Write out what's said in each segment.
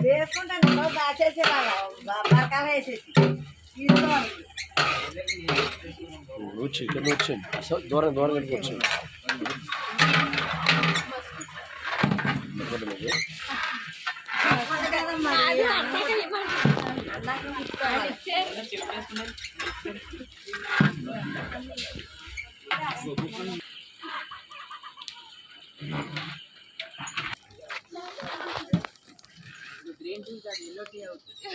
వేసుకుంటాను దాచేసే బరకాలు వేసేసి తీసుకోవాలి. చికెన్ వచ్చింది దూరం దూరం వెళ్ళి వచ్చింది. గ్రీన్ టీ కాదు ఎల్లో టీ అవుతుంది.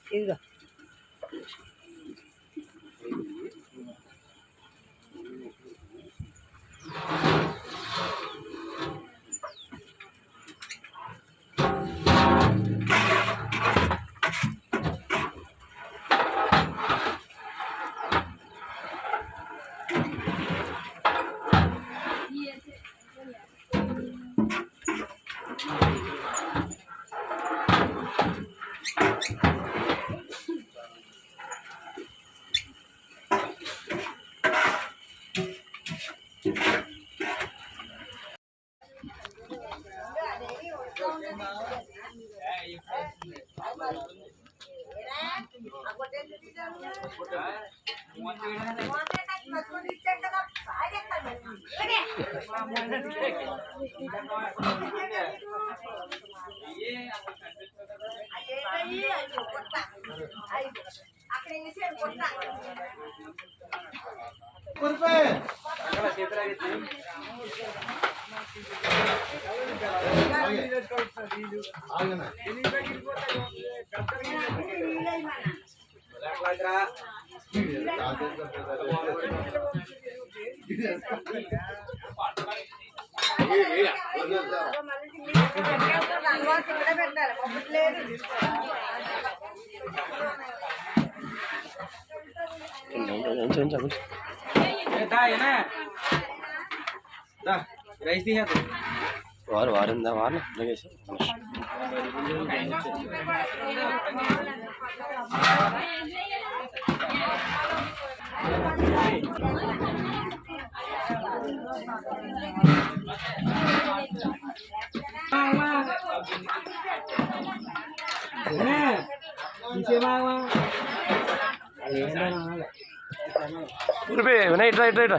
ఇదిగో వారు వారిందా వారిని అలాగేసి ఇట్లా ఇట్లా ఇట్లా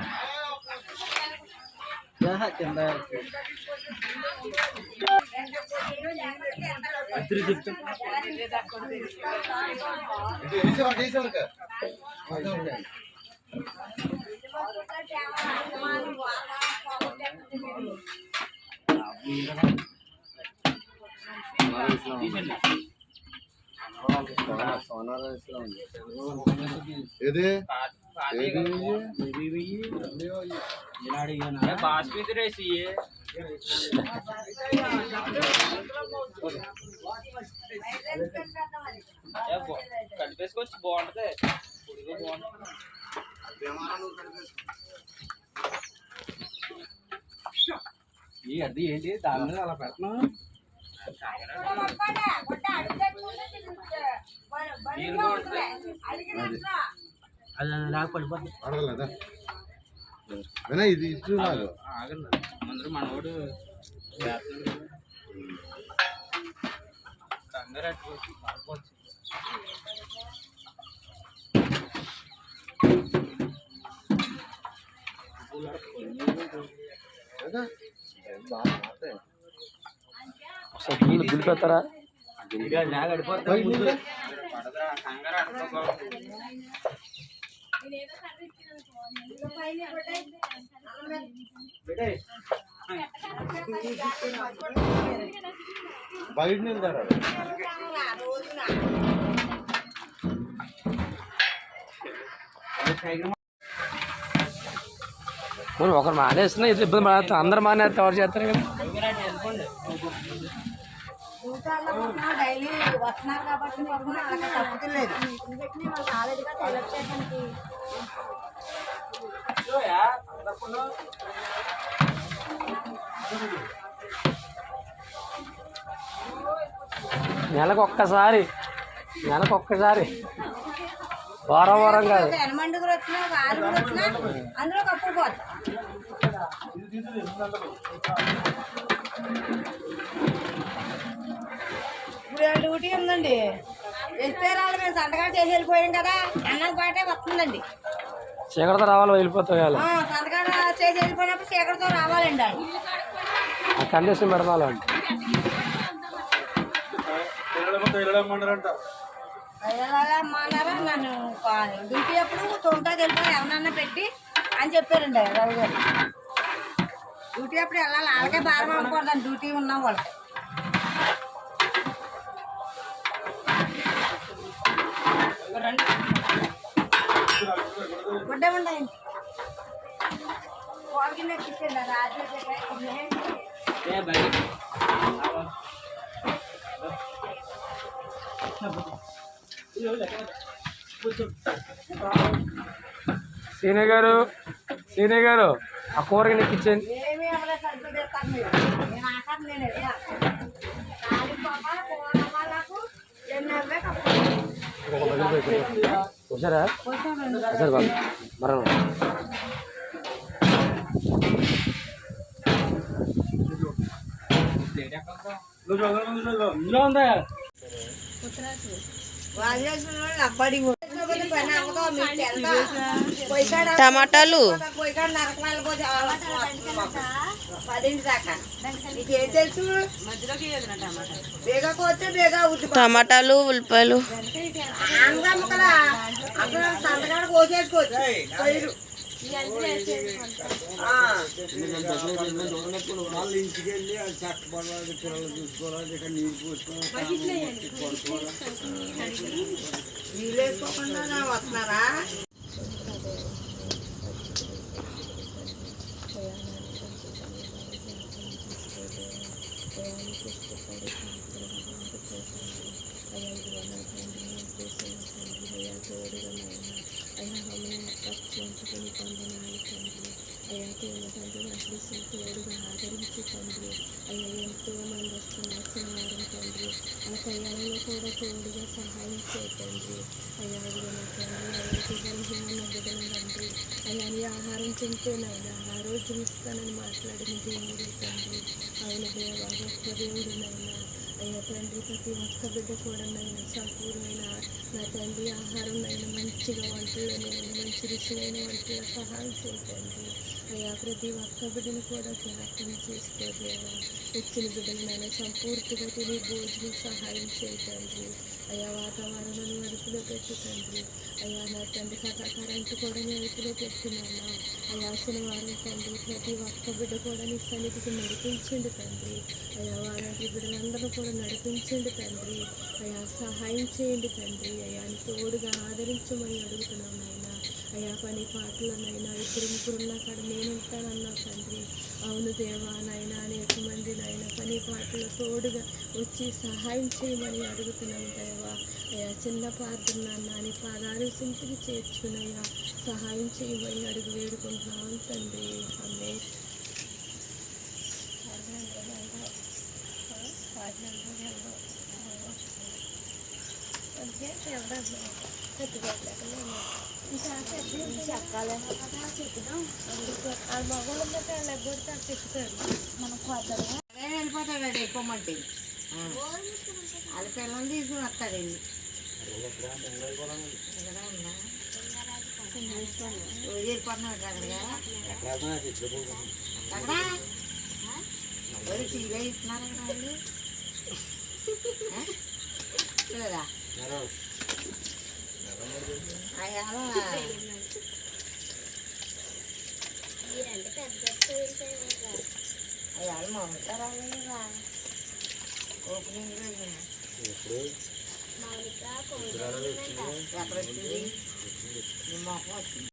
ఏది బాస్మతి రైస్ కలిపేసుకొచ్చి బాగుంటది బాగుంటుంది. అది ఏంటి దాని మీద అలా పెడుతున్నావు? అడగలేదా వినా ఇది ఇటు నాకు ఆగండి అందరూ మనోడు కంగారు అట్టుకోవచ్చు. ఒకసారి దులిపెత్తారా? పడదరా కంగారు అట్టుకోవచ్చు. బయట నిల్దారా ఒకరు మానేస్తున్నా ఇది ఇబ్బంది పడతా, అందరు మానేస్తే ఎవరు చేస్తారు కదా. డైలీ వస్తున్నారు కాబట్టి వాళ్ళకి తప్పుతులేదు. నెలకు ఒక్కసారి వారం వారం కాదు. ఎనమండుగురు వచ్చినా ఆరుగురు వచ్చినా అందులో కప్పు పోతుంది. ఇప్పుడు డ్యూటీ ఉందండి, ఇస్తే రాళ్ళు మేము సంతకాలు చేసి వెళ్ళిపోయాం కదా, అన్నం పాటే వస్తుందండి. చీకటితో రావాలి, వెళ్ళిపోతాయి వాళ్ళు. సంతకాలు చేసి వెళ్ళిపోయినప్పుడు చీకటితో రావాలండి వాళ్ళు. ఆ కండిషన్ పెడతాను అండి. అన్నారా నన్ను డ్యూటీ అప్పుడు తొందరగా వెళ్ళిపోయి ఎవరన్నా పెట్టి అని చెప్పారండి రవి గారు. డ్యూటీ అప్పుడు వెళ్ళాలి, వాళ్ళకే భారం అవ్వకూడదండి డ్యూటీ ఉన్నాం వాళ్ళకి. గుడ్డమండి వాళ్ళకి ఇచ్చేయండి రాత్రి సీనియర్ గారు ఆ కూరకి నీకు ఇచ్చేయండి. ఏమీ అవ్వలేదు సార్, ఇప్పుడు తెస్తాను మీరు. నేను ఆఖరి నేను వచ్చారా సరే బాబు మరణ ఇందులో ఉందా? టమాటాలు టమాటాలు ఉల్లిపాయలు సంతకాడ కోసేసుకోవచ్చు. నీళ్ళు వేసుకోకుండా వస్తున్నారా? ఆహారం తింటేనైనా ఆరోగ్యమిస్తానని మాట్లాడిన దేవుడు తండ్రి. ఆయన దేవ గొప్ప దేవుడునైనా అయ్యా తండ్రి, ప్రతి ఒక్క బిడ్డ కూడా నైనా సంపూర్ణమైన నా తండ్రి ఆహారం నైనా మంచిగా వంటలనైనా మంచి రుచిలైన వంటల సహాయం చేయండి. అయ్యా ప్రతి ఒక్క బిడ్డను కూడా జ్ఞాపకం చేసుకోదేవా. వచ్చిన బిడ్డలనైనా సంపూర్తిగా తిని భోజనం సహాయం చేయతండి. అయ్యా వాతావరణాన్ని అదుపులో పెట్టు తండ్రి. అయ్యా నా తండ్రి కరెంటు కూడా నీ అదుపులో పెట్టున్నాను. అయ్యా శనివారం తండ్రి ప్రతి ఒక్క బిడ్డ కూడా నీ సన్నిధికి నడిపించండి తండ్రి. అయ్యా వారంటి బిడ్డలందరూ కూడా నడిపించండి తండ్రి. అయ్యా సహాయం చేయండి తండ్రి. అయ్యా నీ తోడుగా ఆదరించమని అడుగుతున్నాం నాయన. అయ్యా పని పాటలనైనా ఇద్దరు ముగ్గురున్న కాడ నేను ఉంటానన్నా తండ్రి. అవును దేవా నాయన అనేక మంది నాయన పని పాటలు తోడుగా వచ్చి సహాయం చేయమని అడుగుతున్నాం దేవా. అయ్యా చిన్న ప్రార్థన నాన్న నీ పాదాలు సింటికి చేర్చునయ్యా సహాయం చేయమని అడుగు వేడుకుంటున్నాం తండ్రి. అమ్మే చెప్పాలేమో కదా చెప్తాం. ఆ మగవాళ్ళు ఉందంటే వాళ్ళు ఎగ్గొడితే అది చెప్తారు. మనం కొత్తగా వెళ్ళిపోతాడు ఎక్కువమంటే వాళ్ళ పిల్లలు తీసుకుని వస్తాడండి. వెళ్ళిపోతున్నాడు అక్కడిగా అక్కడ ఎవరు టీలో ఇస్తున్నారు అక్కడ వాళ్ళు లేదా అయ్యా అయ్యా మమతారా ఓపెనింగ్ ఎక్కడ వచ్చింది నీ మొహం వచ్చింది.